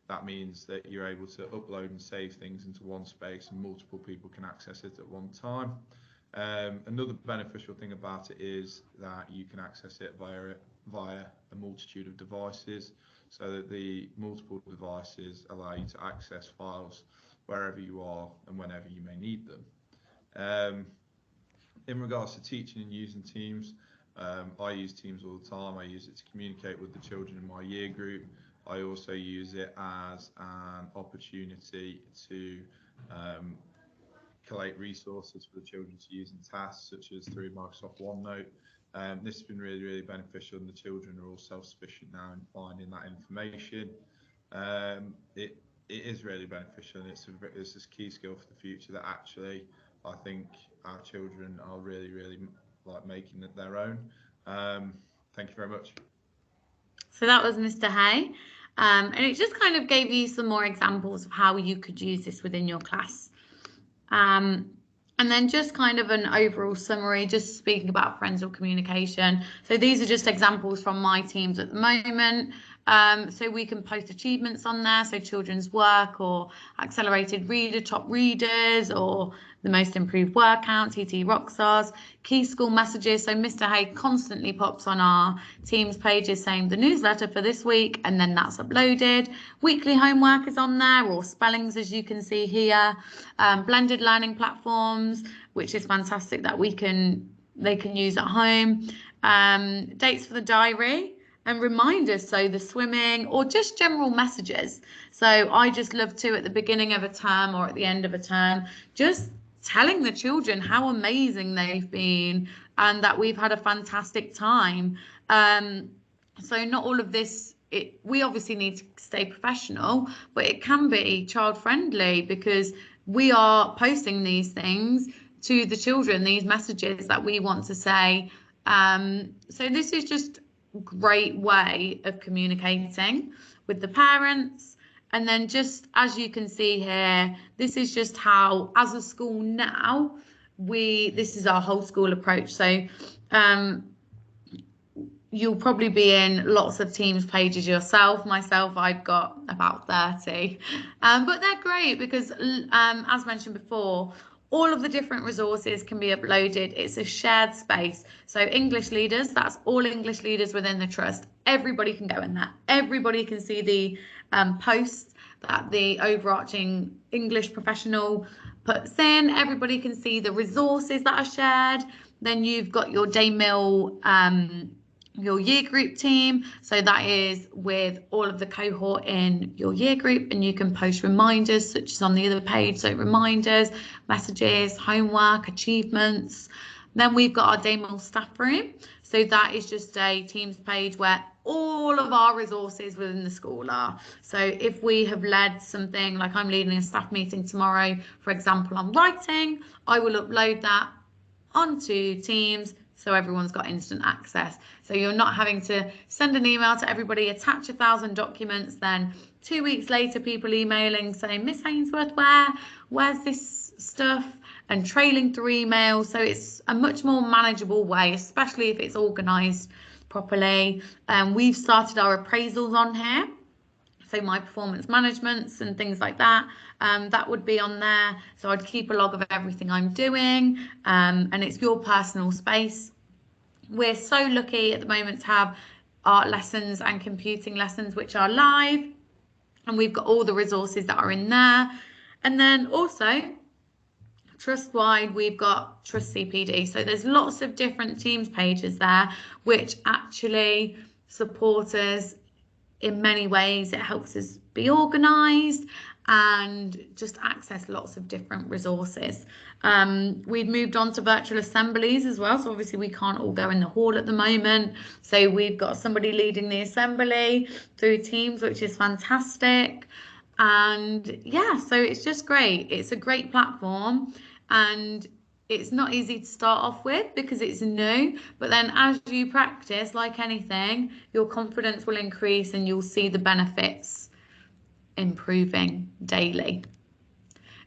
that means that you're able to upload and save things into one space and multiple people can access it at one time. Another beneficial thing about it is that you can access it via a multitude of devices, so that the multiple devices allow you to access files wherever you are and whenever you may need them. In regards to teaching and using Teams, I use Teams all the time. I use it to communicate with the children in my year group. I also use it as an opportunity to collate resources for the children to use in tasks, such as through Microsoft OneNote. This has been really, really beneficial, and the children are all self-sufficient now in finding that information. It is really beneficial, and it's this key skill for the future that actually I think our children are really, really like making it their own. Thank you very much. So that was Mr. Hay, and it just kind of gave you some more examples of how you could use this within your class. And then just kind of an overall summary, just speaking about parental communication. So these are just examples from my teams at the moment. So we can post achievements on there, so children's work or accelerated reader, top readers, or the most improved workout, TT Rockstars, key school messages. So Mr. Hay constantly pops on our teams pages saying the newsletter for this week, and then that's uploaded. Weekly homework is on there, or spellings, as you can see here. Blended learning platforms, which is fantastic that they can use at home. Dates for the diary and reminders, so the swimming or just general messages. So I just love to, at the beginning of a term or at the end of a term, just telling the children how amazing they've been and that we've had a fantastic time. So not all of this, we obviously need to stay professional, but it can be child friendly because we are posting these things to the children, these messages that we want to say. So this is just a great way of communicating with the parents. And then just as you can see here, this is just how, as a school now, this is our whole school approach. So you'll probably be in lots of Teams pages yourself. Myself, I've got about 30. But they're great because, as mentioned before, all of the different resources can be uploaded. It's a shared space. So English leaders, that's all English leaders within the trust. Everybody can go in there. Everybody can see the posts that the overarching English professional puts in. Everybody can see the resources that are shared. Then you've got your Danemill your year group team, so that is with all of the cohort in your year group, and you can post reminders such as on the other page, so reminders, messages, homework, achievements. Then we've got our Danemill staff room, so that is just a Teams page where all of our resources within the school are. So if we have led something, like I'm leading a staff meeting tomorrow, for example, on writing, I will upload that onto Teams so everyone's got instant access. So you're not having to send an email to everybody, attach 1,000 documents, then 2 weeks later people emailing saying, Miss Hainsworth, where's this stuff? And trailing through emails. So it's a much more manageable way, especially if it's organised properly. We've started our appraisals on here. So my performance managements and things like that, that would be on there. So I'd keep a log of everything I'm doing, and it's your personal space. We're so lucky at the moment to have art lessons and computing lessons, which are live, and we've got all the resources that are in there. And then also trust-wide, we've got Trust CPD. So there's lots of different Teams pages there, which actually support us in many ways. It helps us be organised and just access lots of different resources. We've moved on to virtual assemblies as well, so obviously we can't all go in the hall at the moment, so we've got somebody leading the assembly through Teams, which is fantastic. And yeah, so it's just great. It's a great platform, and it's not easy to start off with because it's new, but then as you practice, like anything, your confidence will increase and you'll see the benefits improving daily.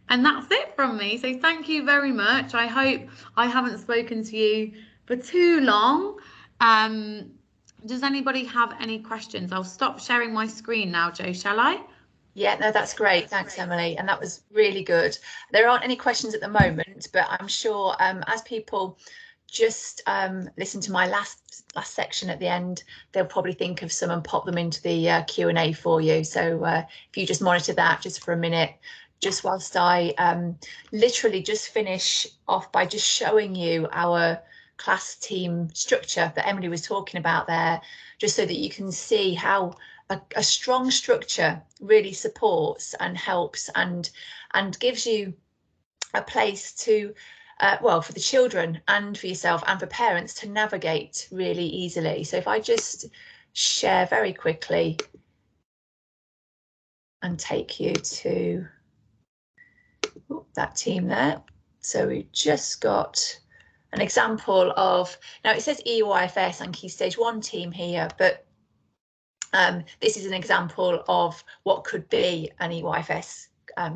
And that's it from me. So thank you very much. I hope I haven't spoken to you for too long. Does anybody have any questions? I'll stop sharing my screen now, Jo, shall I? Yeah, no, that's great. Thanks, Emily. And that was really good. There aren't any questions at the moment, but I'm sure as people just listen to my last section at the end, they'll probably think of some and pop them into the Q&A for you. So if you just monitor that just for a minute, just whilst I literally just finish off by just showing you our class team structure that Emily was talking about there, just so that you can see how a strong structure really supports and helps and gives you a place to well, for the children and for yourself and for parents to navigate really easily. So if I just share very quickly and take you to that team there. So we just got an example of, now it says EYFS and Key Stage 1 team here, but this is an example of what could be an EYFS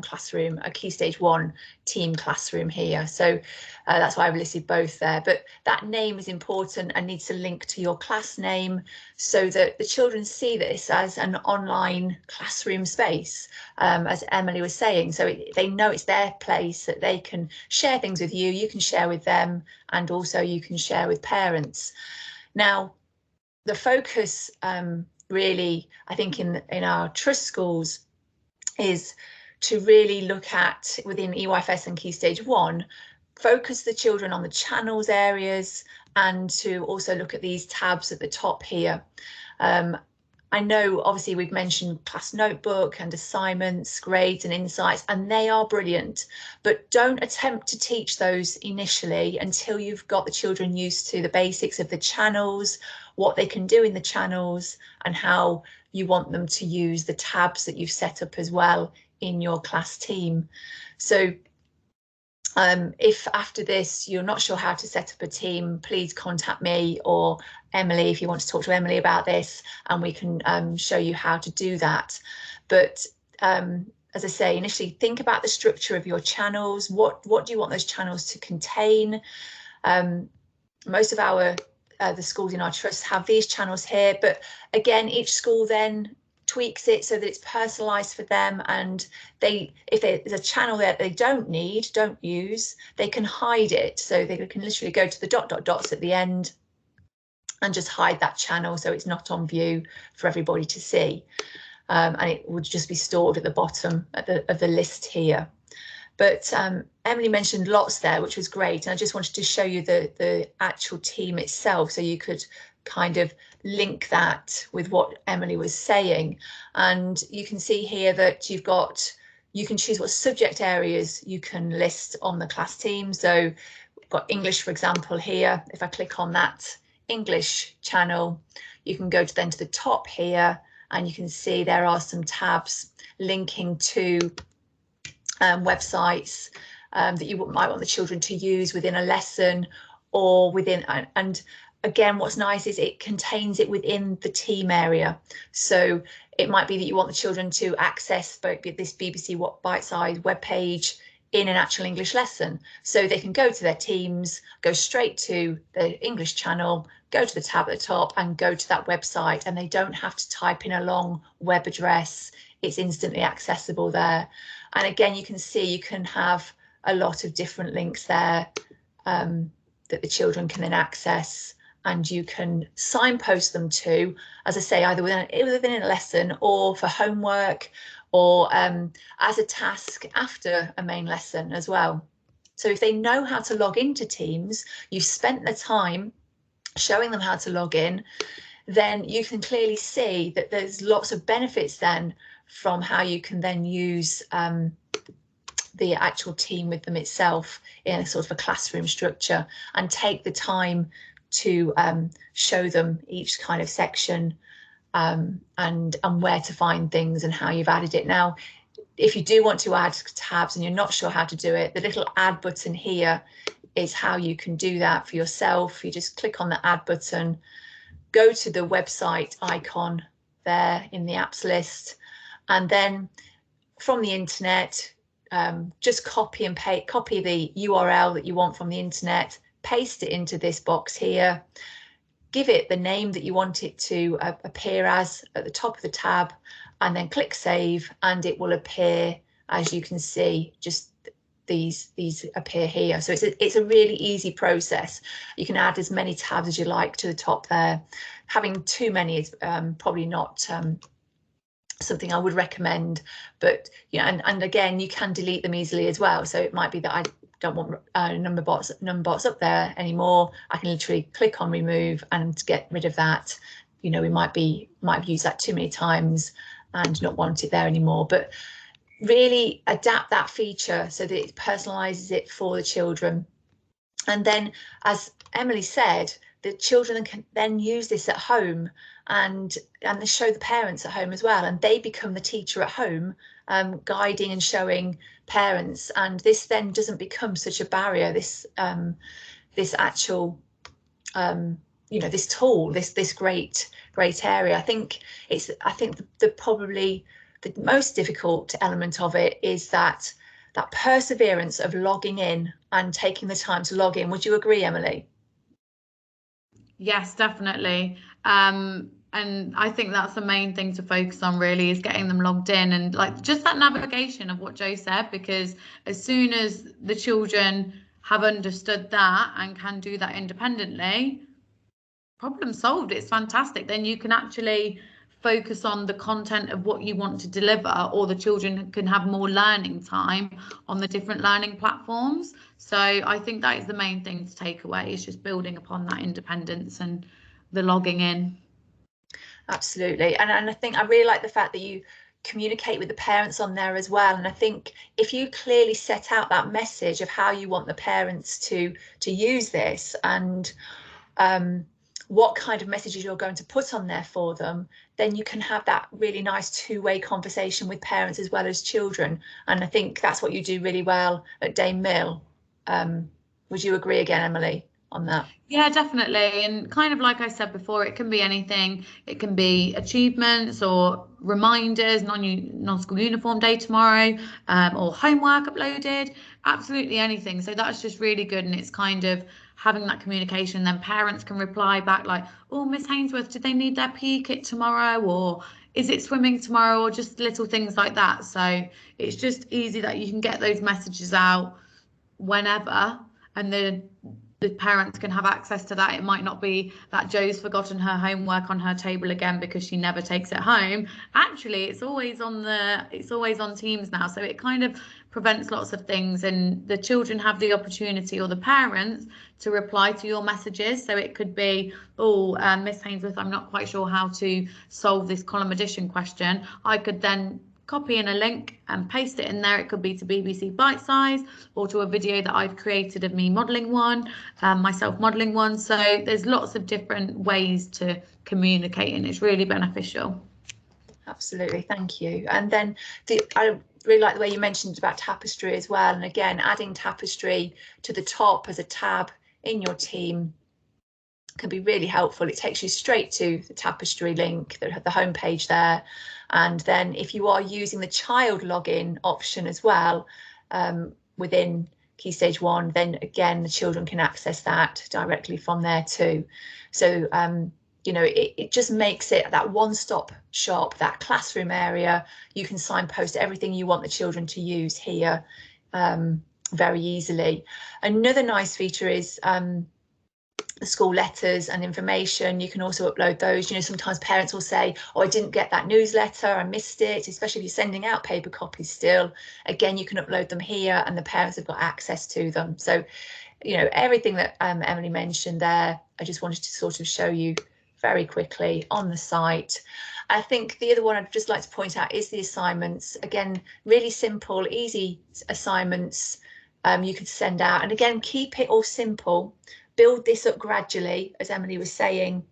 classroom, a Key Stage 1 team classroom here. So that's why I've listed both there, but that name is important and needs to link to your class name so that the children see this as an online classroom space, as Emily was saying. So they know it's their place, that they can share things with you, you can share with them, and also you can share with parents. Now, the focus really, I think in our trust schools is to really look at, within EYFS and Key Stage 1, focus the children on the channels areas and to also look at these tabs at the top here. I know obviously we've mentioned class notebook and assignments, grades and insights, and they are brilliant, but don't attempt to teach those initially until you've got the children used to the basics of the channels, what they can do in the channels, and how you want them to use the tabs that you've set up as well in your class team. So if after this you're not sure how to set up a team, please contact me or Emily if you want to talk to Emily about this, and we can show you how to do that. But as I say, initially think about the structure of your channels. What do you want those channels to contain? Most of the schools in our trust have these channels here, but again, each school then tweaks it so that it's personalized for them, and if there's a channel that they don't use, they can hide it. So they can literally go to the dots at the end and just hide that channel so it's not on view for everybody to see, and it would just be stored at the bottom of the list here. But Emily mentioned lots there, which was great, and I just wanted to show you the actual team itself so you could kind of link that with what Emily was saying. And you can see here that you can choose what subject areas you can list on the class team. So we've got English, for example, here. If I click on that English channel, you can go to the top here, and you can see there are some tabs linking to websites that you might want the children to use within a lesson or within, and again, what's nice is it contains it within the team area. So it might be that you want the children to access this BBC Bite-Size webpage in an actual English lesson. So they can go to their teams, go straight to the English channel, go to the tab at the top and go to that website, and they don't have to type in a long web address. It's instantly accessible there. And again, you can see you can have a lot of different links there that the children can then access, and you can signpost them to, as I say, either within a lesson or for homework or as a task after a main lesson as well. So if they know how to log into Teams, you've spent the time showing them how to log in, then you can clearly see that there's lots of benefits then from how you can then use the actual team with them itself in a sort of a classroom structure, and take the time to show them each kind of section and where to find things and how you've added it. Now, if you do want to add tabs and you're not sure how to do it, the little add button here is how you can do that for yourself. You just click on the add button, go to the website icon there in the apps list, and then from the internet, just copy the URL that you want from the internet, paste it into this box here, give it the name that you want it to appear as at the top of the tab, and then click save, and it will appear, as you can see, just these appear here. So it's a really easy process. You can add as many tabs as you like to the top there. Having too many is probably not something I would recommend, but and again, you can delete them easily as well. So it might be that I don't want number bots up there anymore. I can literally click on remove and get rid of that. We might have used that too many times and not want it there anymore. But really adapt that feature so that it personalizes it for the children. And then, as Emily said, the children can then use this at home and they show the parents at home as well, and they become the teacher at home, guiding and showing parents. And this then doesn't become such a barrier, this actual this tool, this great area. I think probably the most difficult element of it is that perseverance of logging in and taking the time to log in. Would you agree, Emily? Yes, definitely. And I think that's the main thing to focus on, really, is getting them logged in, and like just that navigation of what Jo said, because as soon as the children have understood that and can do that independently, problem solved. It's fantastic. Then you can actually focus on the content of what you want to deliver, or the children can have more learning time on the different learning platforms. So I think that is the main thing to take away, is just building upon that independence and the logging in. Absolutely. And I think I really like the fact that you communicate with the parents on there as well. And I think if you clearly set out that message of how you want the parents to use this, and what kind of messages you're going to put on there for them, then you can have that really nice two-way conversation with parents as well as children. And I think that's what you do really well at Danemill. Would you agree again, Emily, on that? Yeah, definitely. And kind of like I said before, it can be anything. It can be achievements or reminders, non-school uniform day tomorrow, or homework uploaded, absolutely anything. So that's just really good. And it's kind of having that communication. Then parents can reply back like, oh, Miss Hainsworth, did they need their PE kit tomorrow? Or is it swimming tomorrow? Or just little things like that. So it's just easy that you can get those messages out whenever, and the parents can have access to that. It might not be that Jo's forgotten her homework on her table again because she never takes it home. Actually, it's always on Teams now, so it kind of prevents lots of things, and the children have the opportunity, or the parents, to reply to your messages. So it could be, oh, Miss Hainsworth, I'm not quite sure how to solve this column addition question. I could then copy in a link and paste it in there. It could be to BBC Bite Size, or to a video that I've created of me modelling one, myself modelling one. So there's lots of different ways to communicate, and it's really beneficial. Absolutely, thank you. And then I really like the way you mentioned about Tapestry as well. And again, adding Tapestry to the top as a tab in your team can be really helpful. It takes you straight to the Tapestry link, the homepage there. And then if you are using the child login option as well within Key Stage 1, then again, the children can access that directly from there too. So, it just makes it that one-stop shop, that classroom area. You can signpost everything you want the children to use here very easily. Another nice feature is the school letters and information. You can also upload those. Sometimes parents will say, oh, I didn't get that newsletter, I missed it, especially if you're sending out paper copies still. Again, you can upload them here and the parents have got access to them. So, everything that Emily mentioned there, I just wanted to sort of show you very quickly on the site. I think the other one I'd just like to point out is the assignments. Again, really simple, easy assignments you could send out. And again, keep it all simple. Build this up gradually, as Emily was saying.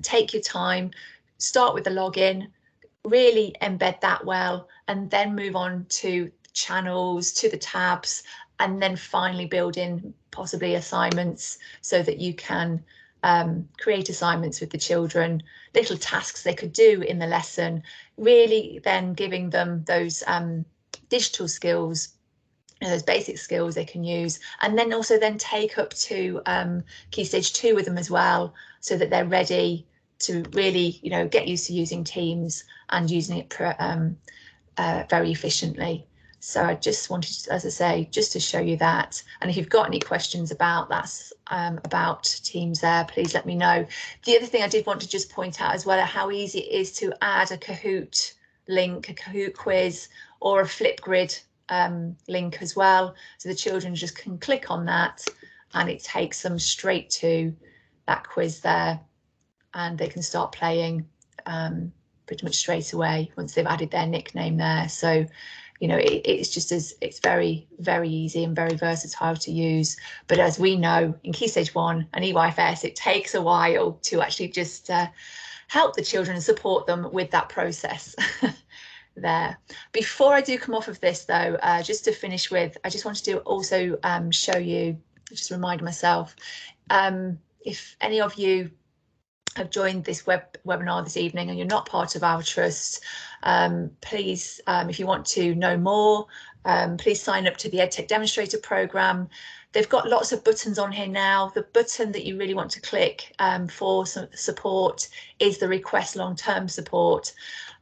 Take your time, start with the login, really embed that well, and then move on to channels, to the tabs, and then finally build in possibly assignments so that you can create assignments with the children, little tasks they could do in the lesson, really then giving them those digital skills those basic skills they can use, and then also then take up to Key Stage 2 with them as well, so that they're ready to really, you know, get used to using Teams and using it very efficiently. So I just wanted to, as I say, just to show you that. And if you've got any questions about that, about Teams there, please let me know. The other thing I did want to just point out as well, how easy it is to add a Kahoot link, a Kahoot quiz, or a Flipgrid link as well. So the children just can click on that and it takes them straight to that quiz there, and they can start playing pretty much straight away once they've added their nickname there. So, you know, it's just it's very, very easy and very versatile to use. But as we know, in Key Stage 1 and EYFS, it takes a while to actually just help the children and support them with that process there. Before I do come off of this though, just to finish with, I just wanted to also show you, just remind myself, if any of you have joined this webinar this evening and you're not part of our trust, please, if you want to know more, please sign up to the EdTech Demonstrator Programme. They've got lots of buttons on here now. The button that you really want to click for some support is the request long-term support.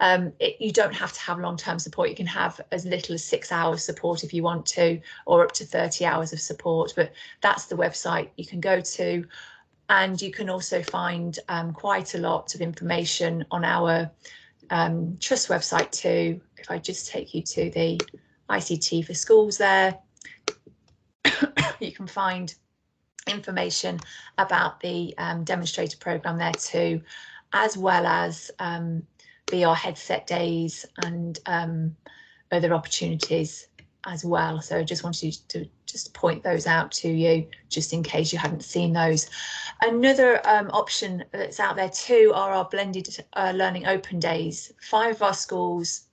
You don't have to have long-term support. You can have as little as 6 hours support if you want to, or up to 30 hours of support, but that's the website you can go to. And you can also find quite a lot of information on our Trust website too. If I just take you to the ICT for Schools there, you can find information about the demonstrator programme there too, as well as VR headset days and other opportunities as well. So I just wanted to just point those out to you, just in case you hadn't seen those. Another option that's out there too are our blended learning open days. 5 of our schools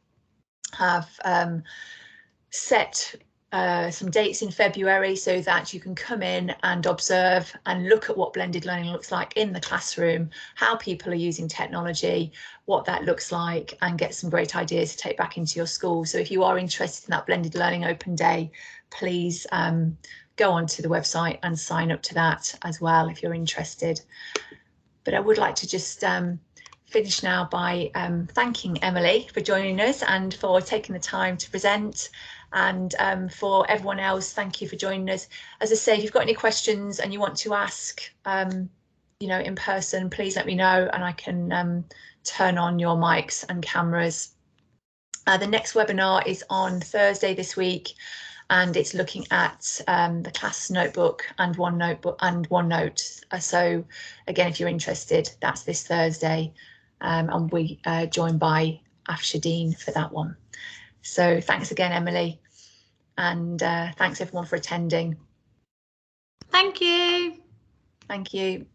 have set some dates in February so that you can come in and observe and look at what blended learning looks like in the classroom, how people are using technology, what that looks like, and get some great ideas to take back into your school. So if you are interested in that blended learning open day, please go onto the website and sign up to that as well if you're interested. But I would like to just finish now by thanking Emily for joining us and for taking the time to present. And for everyone else, thank you for joining us. As I say, if you've got any questions and you want to ask, you know, in person, please let me know and I can turn on your mics and cameras. The next webinar is on Thursday this week, and it's looking at the class notebook and OneNote. So again, if you're interested, that's this Thursday, and we joined by Afshadeen for that one. So thanks again, Emily, and thanks everyone for attending. Thank you. Thank you.